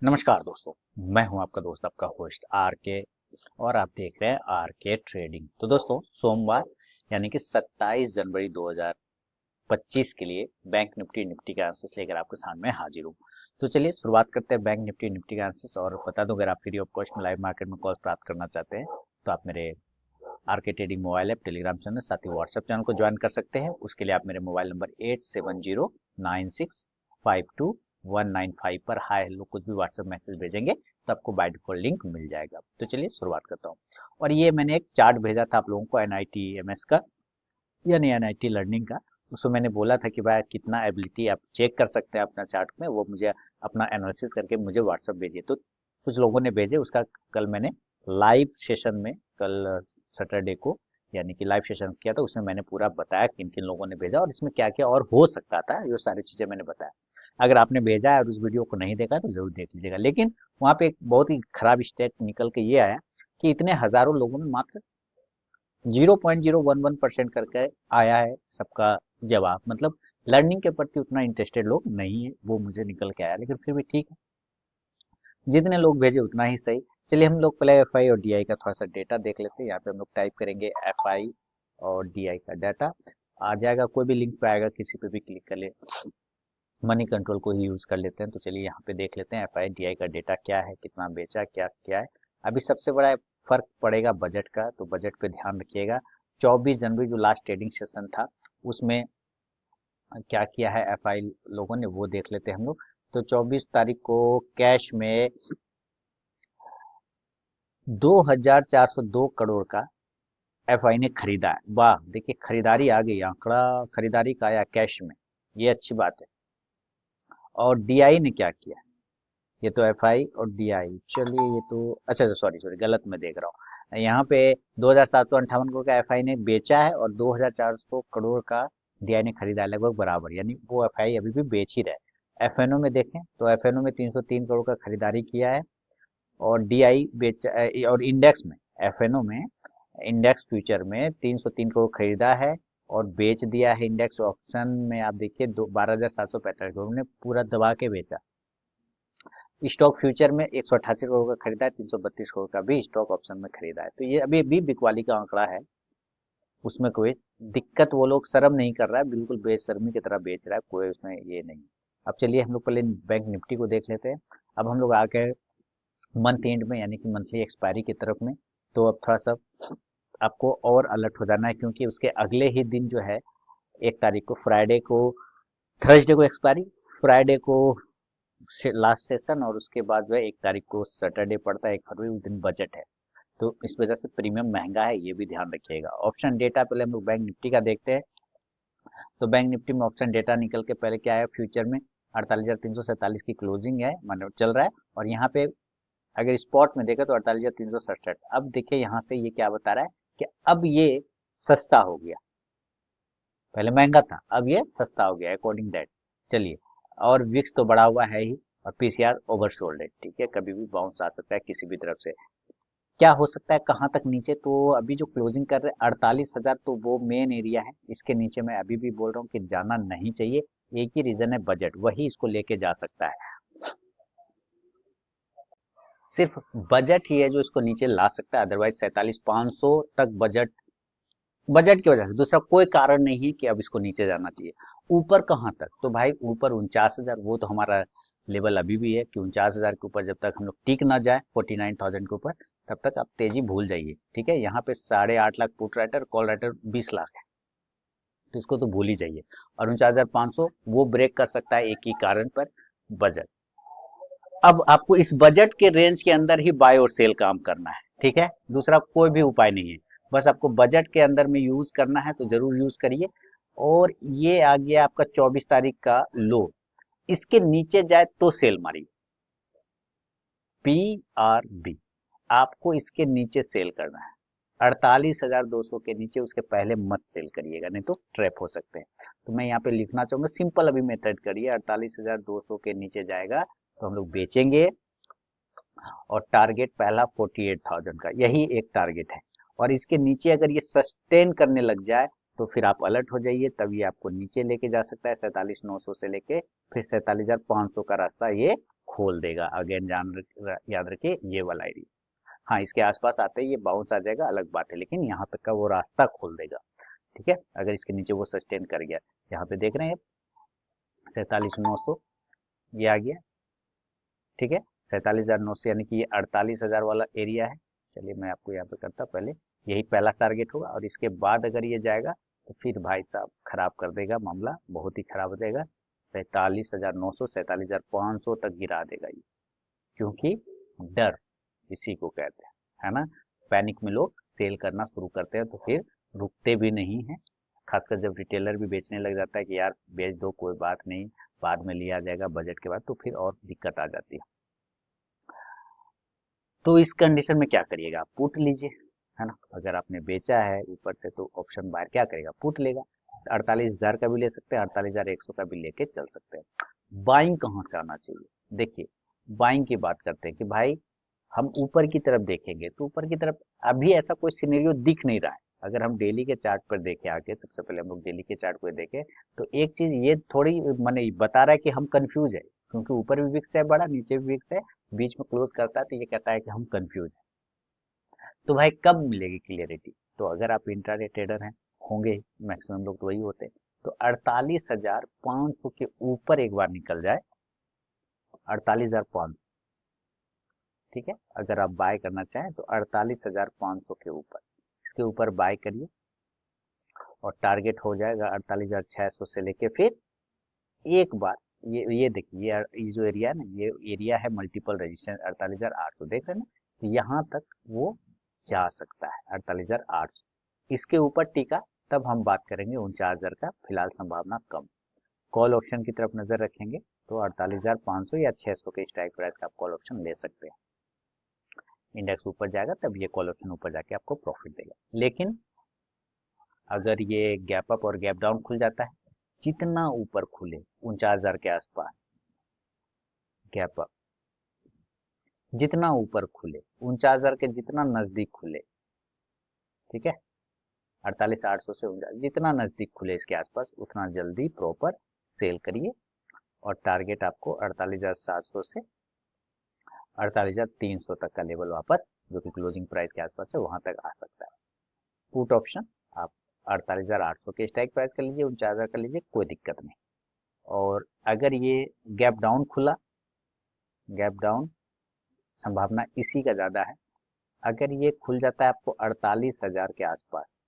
नमस्कार दोस्तों। मैं हूं आपका दोस्त, आपका होस्ट आर के, और आप देख रहे हैं आर के ट्रेडिंग। तो दोस्तों, सोमवार यानी कि 27 जनवरी 2025 के लिए बैंक निफ्टी के आंसर्स लेकर आपके सामने हाजिर हूं। तो चलिए शुरुआत करते हैं बैंक निफ्टी के आंसर्स। और बता दूं, अगर आप फ्री ऑफ कॉस्ट में लाइव मार्केट में कॉल्स प्राप्त करना चाहते हैं तो आप मेरे आर के trading mobile app, Telegram channel, साथ ही व्हाट्सएप चैनल को ज्वाइन कर सकते हैं। उसके लिए आप मेरे मोबाइल नंबर 8709652195 पर हाय हेलो कुछ भी व्हाट्सएप मैसेज भेजेंगे तो आपको बाय डिफॉल्ट लिंक मिल जाएगा। तो चलिए शुरुआत करता हूँ। और ये मैंने एक चार्ट भेजा था आप लोगों को NITMS का, यानी NIT लर्निंग का। उसमें मैंने बोला था कि भाई कितना एबिलिटी आप चेक कर सकते हैं अपना चार्ट में, वो मुझे अपना एनालिसिस करके मुझे व्हाट्सएप भेजिए। तो कुछ लोगों ने भेजे, उसका कल मैंने लाइव सेशन में, कल सैटरडे को यानी कि लाइव सेशन किया था, उसमें मैंने पूरा बताया किन किन लोगों ने भेजा और इसमें क्या क्या और हो सकता था, ये सारी चीजें मैंने बताया। अगर आपने भेजा है और उस वीडियो को नहीं देखा तो जरूर देख लीजिएगा। लेकिन वहां पे एक बहुत ही खराब स्टेट निकल के ये आया कि इतने हजारों लोगों में मात्र 0.011% करके आया है सबका जवाब। मतलब लर्निंग के प्रति उतना इंटरेस्टेड लोग नहीं है, वो मुझे निकल के आया। लेकिन फिर भी ठीक है, जितने लोग भेजे उतना ही सही। चलिए हम लोग पहले FI और DI का थोड़ा सा डेटा देख लेते हैं। यहाँ पे हम लोग टाइप करेंगे FI और DI का डाटा, आ जाएगा। कोई भी लिंक पे आएगा, किसी पे भी क्लिक कर ले। मनी कंट्रोल को ही यूज कर लेते हैं। तो चलिए यहाँ पे देख लेते हैं FI DI का डेटा क्या है, कितना बेचा, क्या क्या है। अभी सबसे बड़ा फर्क पड़ेगा बजट का, तो बजट पे ध्यान रखिएगा। 24 जनवरी जो लास्ट ट्रेडिंग सेशन था उसमें क्या किया है FI लोगों ने, वो देख लेते हैं हम लोग। तो 24 तारीख को कैश में 2402 करोड़ का FI ने खरीदा है। वाह, देखिए खरीदारी आ गई, आंकड़ा खरीदारी का आया कैश में, ये अच्छी बात है। और DI ने क्या किया, ये तो FI और DI, चलिए ये तो अच्छा अच्छा, सॉरी सॉरी, गलत मैं देख रहा हूँ। यहाँ पे 2758 करोड़ का FI ने बेचा है और 2400 करोड़ का DI ने खरीदा है, लगभग बराबर। यानी वो FI अभी भी बेच ही रहे। FNO में देखें तो FNO में 303 करोड़ का खरीदारी किया है और DI बेच, और इंडेक्स में, FNO में इंडेक्स फ्यूचर में 303 करोड़ खरीदा है और बेच दिया है। इंडेक्स ऑप्शन में आप देखिए 12,745 करोड़ ने पूरा दबा के बेचा। स्टॉक फ्यूचर में 188 करोड़ का खरीदा है, 332 करोड़ का भी स्टॉक ऑप्शन में खरीदा है। तो ये अभी भी बिकवाली का आंकड़ा है, उसमें कोई दिक्कत, वो लोग शर्म नहीं कर रहा है, बिल्कुल बेशर्मी की तरह बेच रहा है, कोई उसमें ये नहीं। अब चलिए हम लोग पहले बैंक निफ्टी को देख लेते हैं। अब हम लोग आ गए मंथ एंड में, यानी कि मंथली एक्सपायरी की तरफ में। तो अब थोड़ा सा आपको और अलर्ट हो जाना है, क्योंकि उसके अगले ही दिन जो है 1 तारीख को, फ्राइडे को, थर्सडे को एक्सपायरी, फ्राइडे को लास्ट सेशन, और उसके बाद जो है 1 तारीख को सैटरडे पड़ता है, 1 फरवरी, उस दिन बजट है। तो इस वजह से प्रीमियम महंगा है, ये भी ध्यान रखिएगा। ऑप्शन डेटा पहले हम लोग बैंक निफ्टी का देखते हैं। तो बैंक निफ्टी में ऑप्शन डेटा निकल के पहले क्या है, फ्यूचर में 48,347 की क्लोजिंग है, मतलब चल रहा है। और यहाँ पे अगर स्पॉट में देखा तो 48,367। अब देखिए यहाँ से ये क्या बता रहा है कि अब ये सस्ता हो गया, पहले महंगा था अब ये सस्ता हो गया, अकॉर्डिंग दैट। चलिए, और विक्स तो बढ़ा हुआ है ही, और PCR ओवरसोल्ड है, ठीक है, कभी भी बाउंस आ सकता है किसी भी तरफ से। क्या हो सकता है, कहां तक नीचे, तो अभी जो क्लोजिंग कर रहे हैं 48,000, तो वो मेन एरिया है। इसके नीचे मैं अभी भी बोल रहा हूँ कि जाना नहीं चाहिए। एक ही रीजन है, बजट, वही इसको लेके जा सकता है। सिर्फ बजट ही है जो इसको नीचे ला सकता है, अदरवाइज 47,500 तक बजट, बजट की वजह से, दूसरा कोई कारण नहीं है कि अब इसको नीचे जाना चाहिए। ऊपर कहां तक, तो भाई ऊपर 49,000, वो तो हमारा लेवल अभी भी है कि 49,000 के ऊपर जब तक हम लोग टिक ना जाए 49,000 के ऊपर, तब तक आप तेजी भूल जाइए, ठीक है। यहाँ पे 8.5 lakh put writer, call writer 20 lakh है, तो इसको तो भूल ही जाइए। और 49,500 वो ब्रेक कर सकता है एक ही कारण पर, बजट। अब आपको इस बजट के रेंज के अंदर ही बाय और सेल काम करना है, ठीक है, दूसरा कोई भी उपाय नहीं है। बस आपको बजट के अंदर में यूज करना है, तो जरूर यूज करिए। और ये आ गया आपका 24 तारीख का लो, इसके नीचे जाए तो सेल मारिए, PRB, आपको इसके नीचे सेल करना है। 48,200 के नीचे, उसके पहले मत सेल करिएगा, नहीं तो ट्रैप हो सकते हैं। तो मैं यहाँ पे लिखना चाहूंगा, सिंपल अभी मेथड करिए। 48,200 के नीचे जाएगा तो हम लोग बेचेंगे, और टारगेट पहला 48,000 का, यही एक टारगेट है। और इसके नीचे अगर ये सस्टेन करने लग जाए तो फिर आप अलर्ट हो जाइए, तब ये आपको नीचे लेके जा सकता है 47,900 से लेके फिर 47,500 का रास्ता ये खोल देगा। अगेन याद रखिए ये वाला एरिया। हाँ, इसके आसपास आते ही ये बाउंस आ जाएगा, अलग बात है, लेकिन यहाँ तक का वो रास्ता खोल देगा। ठीक है, अगर इसके नीचे वो सस्टेन कर गया, यहाँ पे देख रहे हैं 47,900 ये आ गया। ठीक है, 47,900 यानी कि ये 48,000 वाला एरिया है। चलिए मैं आपको यहाँ पे करता, पहले यही पहला टारगेट होगा, और इसके बाद अगर ये जाएगा तो फिर भाई साहब खराब कर देगा, मामला बहुत ही खराब हो जाएगा। 47,900 47,500 तक गिरा देगा ये, क्योंकि डर इसी को कहते हैं, है ना। पैनिक में लोग सेल करना शुरू करते हैं तो फिर रुकते भी नहीं है। खासकर जब रिटेलर भी बेचने लग जाता है कि यार बेच दो कोई बात नहीं, बाद में लिया जाएगा बजट के बाद, तो फिर और दिक्कत आ जाती है। तो इस कंडीशन में क्या करिएगा, आप पुट लीजिए, है ना। अगर आपने बेचा है ऊपर से तो ऑप्शन बायर क्या करेगा, पुट लेगा। 48,000 का भी ले सकते हैं, 48,100 का भी लेके चल सकते हैं। बाइंग कहाँ से आना चाहिए, देखिए बाइंग की बात करते हैं कि भाई हम ऊपर की तरफ देखेंगे तो ऊपर की तरफ अभी ऐसा कोई सिनेरियो दिख नहीं रहा है। अगर हम डेली के चार्ट पर देखें, आगे सबसे पहले हम लोग डेली के चार्ट पर देखें तो एक चीज ये थोड़ी माने बता रहा है कि हम कंफ्यूज है, क्योंकि ऊपर भी विक्स है बड़ा, नीचे भी विक्स है, बीच में क्लोज करता है तो ये कहता है कि हम कंफ्यूज है। तो भाई कब मिलेगी क्लियरिटी, तो अगर आप इंट्राडे ट्रेडर हैं, होंगे मैक्सिमम लोग तो वही होते हैं, तो 48,500 के ऊपर एक बार निकल जाए, 48,500, ठीक है। अगर आप बाय करना चाहें तो 48,500 के ऊपर, इसके ऊपर बाय करिए, और टारगेट हो जाएगा 48,600 से लेके फिर एक बार ये देखिए, ये जो एरिया है ना, ये एरिया है मल्टीपल रेजिस्टेंस 48,800, देख रहे हैं ना, तो यहाँ तक वो जा सकता है 48,800। इसके ऊपर टीका तब हम बात करेंगे 49,000 का, फिलहाल संभावना कम। कॉल ऑप्शन की तरफ नजर रखेंगे तो 48,500 या 600 के स्ट्राइक प्राइस का आप कॉल ऑप्शन ले सकते हैं। इंडेक्स ऊपर जाएगा तब ये कॉल ऑप्शन ऊपर जाके आपको प्रॉफिट देगा। लेकिन अगर ये गैप अप और गैप डाउन खुल जाता है, जितना ऊपर खुले 49,000 के आसपास गैप अप, जितना ऊपर खुले 49,000 के जितना नजदीक खुले, ठीक है, 48,800 से 49 जितना नजदीक खुले इसके आसपास उतना जल्दी प्रॉपर सेल करिए, और टारगेट आपको 48,700 से 48,300 तक का लेवल वापस, जो कि क्लोजिंग प्राइस के आसपास है, वहां तक आ सकता है। पुट ऑप्शन आप 48,800 के स्ट्राइक प्राइस कर लीजिए, 49,000 कर लीजिए, कोई दिक्कत नहीं। और अगर ये गैप डाउन खुला, गैप डाउन संभावना इसी का ज्यादा है, अगर ये खुल जाता है आपको 48,000 के आसपास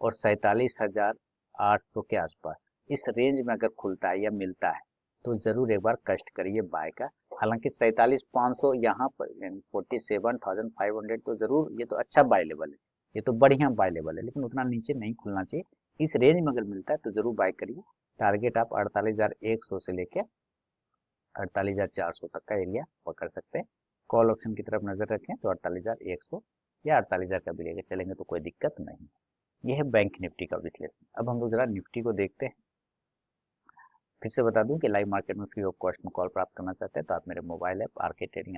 और 47,800 के आसपास, इस रेंज में अगर खुलता है या मिलता है तो जरूर एक बार कष्ट करिए बाय का। हालांकि 47,500 यहाँ पर 47,500 तो जरूर, ये तो अच्छा बाय लेवल है, ये तो बढ़िया बाय लेवल है, लेकिन उतना नीचे नहीं खुलना चाहिए। इस रेंज में अगर मिलता है तो जरूर बाय करिए। टारगेट आप 48,100 से लेके 48,400 तक का एरिया पकड़ सकते हैं। कॉल ऑप्शन की तरफ नजर रखें तो 48,100 या 48,000 का भी लेके चलेंगे तो कोई दिक्कत नहीं। यह है बैंक निफ्टी का विश्लेषण। अब हम लोग जरा निफ्टी को देखते हैं। फिर से बता दूं कि लाइव मार्केट में फ्री ऑफ कॉस्ट में कॉल प्राप्त करना चाहते हैं तो आप मेरे mobile app RK trading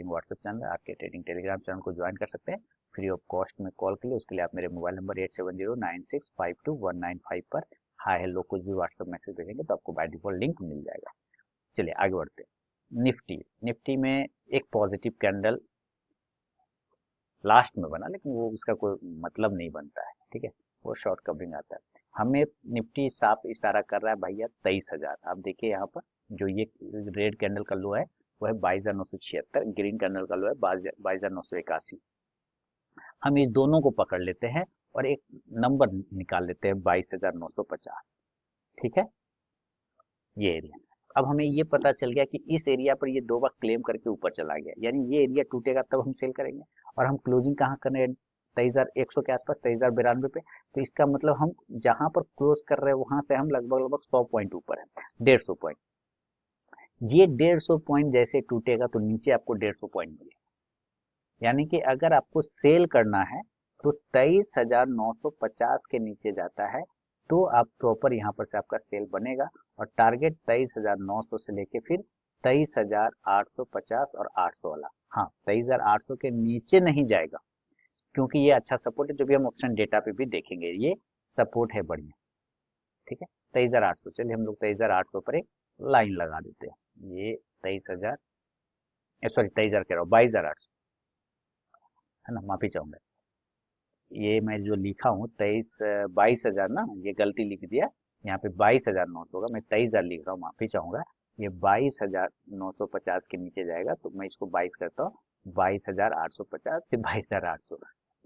WhatsApp channel, RK trading Telegram channel को ज्वाइन कर सकते हैं फ्री ऑफ कॉस्ट में कॉल के लिए। उसके लिए आप मेरे मोबाइल नंबर 8709652195 पर हाय हेलो कुछ भी व्हाट्सएप मैसेज भेजेंगे तो आपको बाय डिफॉल्ट लिंक मिल जाएगा। चलिए आगे बढ़ते हैं। निफ्टी निफ्टी में एक पॉजिटिव कैंडल लास्ट में बना, लेकिन वो उसका कोई मतलब नहीं बनता है, ठीक है, वो शॉर्ट कवरिंग आता है। हमें निफ्टी साफ इशारा कर रहा है भैया 23,000। आप देखिए यहाँ पर जो ये रेड कैंडल का लो है वो है 22,976, ग्रीन कैंडल का लो है 22,981। हम इस दोनों को पकड़ लेते हैं और एक नंबर निकाल लेते हैं 22,950, ठीक है, ये एरिया। अब हमें ये पता चल गया कि इस एरिया पर ये दो बार क्लेम करके ऊपर चला गया, यानी ये एरिया टूटेगा तब हम सेल करेंगे, और हम क्लोजिंग कहाँ कर रहे हैं 23,100 के आसपास, 23,092 पे। तो इसका मतलब हम जहां पर क्लोज कर रहे हैं वहां से हम लगभग लगभग 100 पॉइंट ऊपर है, 150 पॉइंट। ये 150 पॉइंट जैसे टूटेगा तो नीचे आपको 150 पॉइंट मिले, यानी कि अगर आपको सेल करना है तो 23,950 के नीचे जाता है तो आप प्रॉपर यहाँ पर से आपका सेल बनेगा, और टारगेट 23,900 से लेके फिर 23,850 और 800 वाला, हाँ 23,800 के नीचे नहीं जाएगा, क्योंकि ये अच्छा सपोर्ट है, जो भी हम ऑप्शन डेटा पे भी देखेंगे ये सपोर्ट है बढ़िया, ठीक है। 23,800, चलिए हम लोग 23,800 पर एक लाइन लगा देते हैं, ये 23,000, सॉरी 23,000 कह रहा हूँ, 22,800, है ना, माफी चाहूंगा। ये मैं जो लिखा हूँ 22,000 ना, ये गलती लिख दिया, यहाँ पे 22,900 होगा, मैं 23,000 लिख रहा हूँ, माफी चाहूंगा। ये 22,950 के नीचे जाएगा तो मैं इसको 22 करता हूँ, 22,850, फिर 22,800।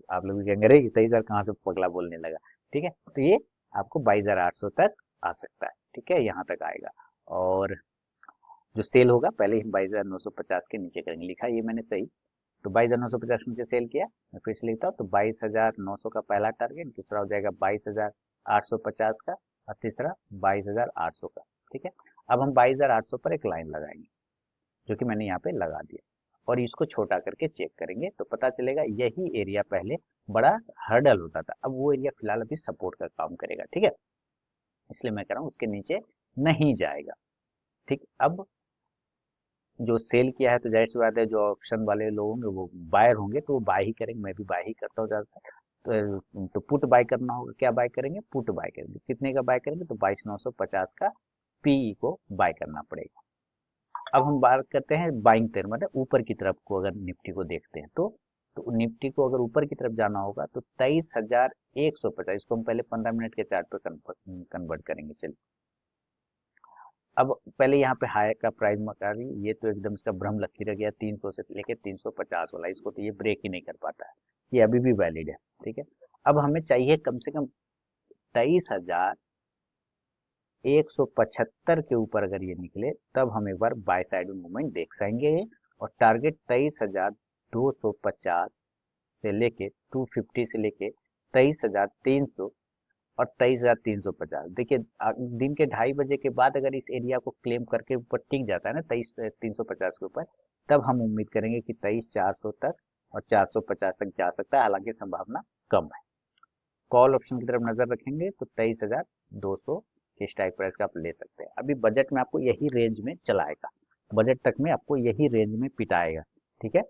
आप लोग भी कहेंगे अरे 23,000 कहाँ से पगला बोलने लगा। ठीक है, तो ये आपको 22,800 तक आ सकता है। ठीक है, यहाँ तक आएगा। और जो सेल होगा पहले हम 22,950 के नीचे करेंगे, लिखा ये मैंने सही। तो 22,950 नीचे सेल किया, मैं फिर से लिखता हूँ, तो 22,900 का पहला टारगेट, दूसरा हो जाएगा 22,850 का, और तीसरा 22,800 का। ठीक है, अब हम 22,800 पर एक लाइन लगाएंगे, जो कि मैंने यहाँ पे लगा दिया, और इसको छोटा करके चेक करेंगे तो पता चलेगा यही एरिया पहले बड़ा हर्डल होता था, अब वो एरिया फिलहाल अभी सपोर्ट का काम करेगा। ठीक है, इसलिए मैं कह रहा हूँ उसके नीचे नहीं जाएगा। ठीक, अब जो सेल किया है तो जाहिर सी बात है जो ऑप्शन वाले लोग होंगे वो बायर होंगे, तो वो बाय ही करेंगे, मैं भी बाय ही करता हूँ ज्यादातर। तो पुट बाय करना होगा, क्या बाय करेंगे, पुट बाय करेंगे, कितने का बाय करेंगे, तो 22,950 का पीई को बाय करना पड़ेगा। अब हम बात करते हैं बाइंग तरफ, मतलब ऊपर की तरफ को अगर निफ्टी को देखते हैं तो निफ्टी को अगर ऊपर की तरफ जाना होगा तो 23,150, इसको हम पहले 15 मिनट के चार्ट पर कन्वर्ट करेंगे। चलिए, अब पहले यहाँ पे हाई का प्राइस मकारी, ये तो एकदम इसका भ्रम लकीर गया 300 से लेके 350 वाला, इसको तो ये ब्रेक ही नहीं कर पाता है, ये अभी भी वैलिड है। ठीक है, अब हमें चाहिए कम से कम 23,175 के ऊपर अगर ये निकले तब हम एक बार बाय साइड में मूवमेंट देख सकेंगे, और टारगेट 23,250 से लेके 250 से लेके 23,300 और 23,350। देखिए दिन के 2:30 बजे के बाद अगर इस एरिया को क्लेम करके ऊपर टिक जाता है ना 23,350 के ऊपर, तब हम उम्मीद करेंगे कि 23,400 तक और 450 तक जा सकता है, हालांकि संभावना कम है। कॉल ऑप्शन की तरफ नजर रखेंगे तो 23,200 के स्ट्राइक प्राइस का आप ले सकते हैं। अभी बजट में आपको यही रेंज में चलाएगा, बजट तक में आपको यही रेंज में पिटाएगा। ठीक है,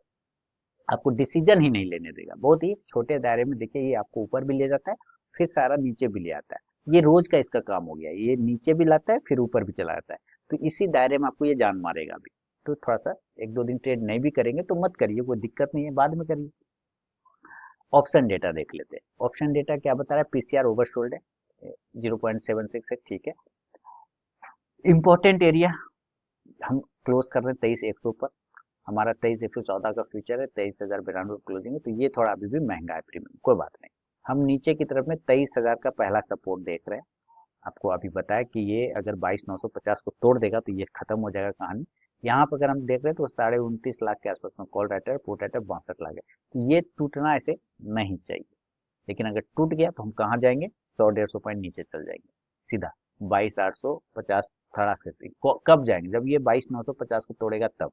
आपको डिसीजन ही नहीं लेने देगा, बहुत ही छोटे दायरे में। देखिए ये आपको ऊपर भी ले जाता है, फिर सारा नीचे भी ले आता है, ये रोज का इसका काम हो गया, ये नीचे भी लाता है फिर ऊपर भी चला जाता है, तो इसी दायरे में आपको ये जान मारेगा अभी। तो थोड़ा सा 1-2 दिन ट्रेड नहीं भी करेंगे तो मत करिए, कोई दिक्कत नहीं है, बाद में करिए। ऑप्शन डेटा देख लेते हैं, ऑप्शन डेटा क्या बता रहा है, पीसीआर ओवरसोल्ड है 0.76 है। ठीक है, इंपॉर्टेंट एरिया हम क्लोज कर रहे हैं 23,100 पर, हमारा 23,114 का फ्यूचर है, 23,092 क्लोजिंग है, तो ये थोड़ा अभी भी महंगा है प्रीमियम, कोई बात नहीं। हम नीचे की तरफ में 23,000 का पहला सपोर्ट देख रहे हैं, आपको अभी बताया कि ये अगर 22,950 को तोड़ देगा तो ये खत्म हो जाएगा कहानी। यहाँ पर अगर हम देख रहे हैं तो 29.5 लाख के आसपास में call writer, put writer 62 lakh है, तो ये टूटना ऐसे नहीं चाहिए। लेकिन अगर टूट गया तो हम कहाँ जाएंगे, 100-150 पॉइंट नीचे चल जाएंगे सीधा, 22,850 थर्ड एक्सेस। कब जाएंगे, जब ये 22,950 को तोड़ेगा तब।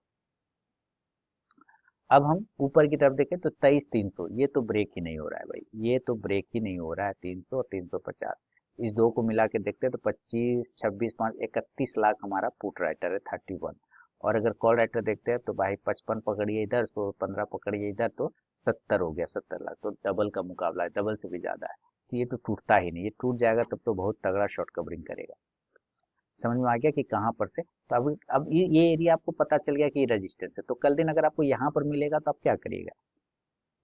अब हम ऊपर की तरफ देखें तो 23,300, ये तो ब्रेक ही नहीं हो रहा है भाई, ये तो ब्रेक ही नहीं हो रहा है, 300 और 350, इस दो को मिला के देखते हैं तो 25, 26, 5, 31 लाख हमारा पुट राइटर है, 31। और अगर कॉल राइटर देखते हैं तो भाई 55 पकड़िए इधर, 15 पकड़िए इधर, तो 70 हो गया, 70 लाख, तो डबल का मुकाबला है, डबल से भी ज्यादा है। तो ये तो टूटता ही नहीं, ये टूट जाएगा तब तो बहुत तगड़ा शॉर्ट कवरिंग करेगा। समझ में आ गया कि कहाँ पर से, तो अब ये एरिया आपको पता चल गया कि ये रेजिस्टेंस है, तो कल दिन अगर आपको यहाँ पर मिलेगा तो आप क्या करिएगा,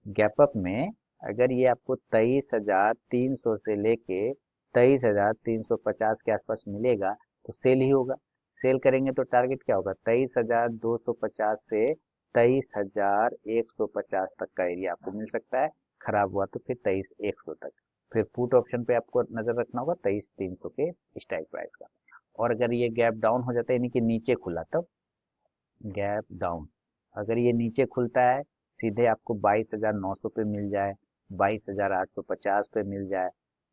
गैप अप में अगर ये आपको 23,300 से लेके 23,350 के आसपास मिलेगा तो सेल ही होगा। सेल करेंगे तो टारगेट क्या होगा, 23,250 से 23,150 तक का एरिया आपको मिल सकता है, खराब हुआ तो फिर 23,100 तक। फिर पुट ऑप्शन पे आपको नजर रखना होगा 23,300 के स्ट्राइक प्राइस का। और अगर ये गैप डाउन हो जाता है, यानी कि नीचे खुला, तब गैप डाउन, अगर ये नीचे खुलता है सीधे आपको 22,900 पे मिल जाए, 22,850 पे मिल जाए,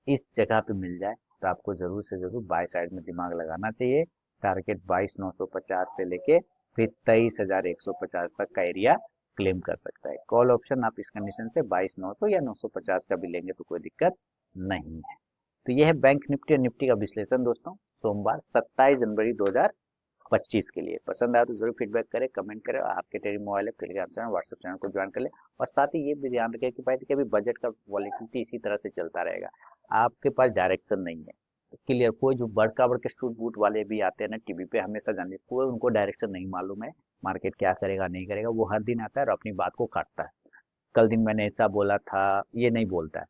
इस जगह पे मिल जाए, तो आपको जरूर से जरूर बाय साइड में दिमाग लगाना चाहिए। टारगेट 22,950 से लेके फिर 23,150 तक का एरिया क्लेम कर सकता है। कॉल ऑप्शन आप इस कंडीशन से 22,900 या 950 का भी लेंगे तो कोई दिक्कत नहीं है। तो यह है बैंक निफ्टी और निफ्टी का विश्लेषण दोस्तों, सोमवार 27 जनवरी 2025 के लिए। पसंद आया तो जरूर फीडबैक करें, कमेंट करें, और आपके tele mobile app, Telegram channel, WhatsApp channel को ज्वाइन कर ले। और साथ ही ये भी ध्यान रखें कि भाई देखिए अभी बजट का वॉलेटिलिटी इसी तरह से चलता रहेगा, आपके पास डायरेक्शन नहीं है, क्लियर, कोई जो बड़का बड़के सूट बूट वाले भी आते हैं ना टीवी पे हमेशा जाने, कोई उनको डायरेक्शन नहीं मालूम है, मार्केट क्या करेगा नहीं करेगा, वो हर दिन आता है और अपनी बात को काटता है। कल दिन मैंने ऐसा बोला था, ये नहीं बोलता है,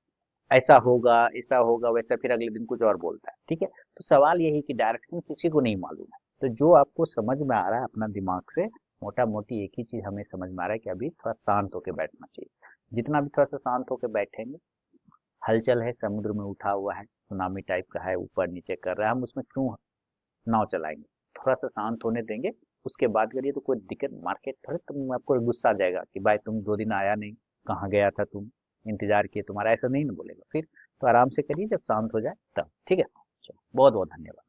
ऐसा होगा वैसा, फिर अगले दिन कुछ और बोलता है। ठीक है, तो सवाल यही कि डायरेक्शन किसी को नहीं मालूम है। तो जो आपको समझ में आ रहा है अपना दिमाग से, मोटा मोटी एक ही चीज हमें समझ में आ रहा है कि अभी थोड़ा शांत होकर बैठना चाहिए। जितना भी थोड़ा सा शांत होकर बैठेंगे, हलचल है समुद्र में उठा हुआ है, सुनामी टाइप का है, ऊपर नीचे कर रहा है, हम उसमें क्यों नाव चलाएंगे। थोड़ा सा शांत होने देंगे, उसके बाद करिए तो कोई दिक्कत, मार्केट थोड़े तुम, आपको गुस्सा आ जाएगा कि भाई तुम 2 दिन आया नहीं, कहाँ गया था तुम, इंतजार किए तुम्हारा, ऐसा नहीं ना बोलेगा फिर। तो आराम से करिए, जब शांत हो जाए तब। ठीक है, चलो बहुत बहुत धन्यवाद।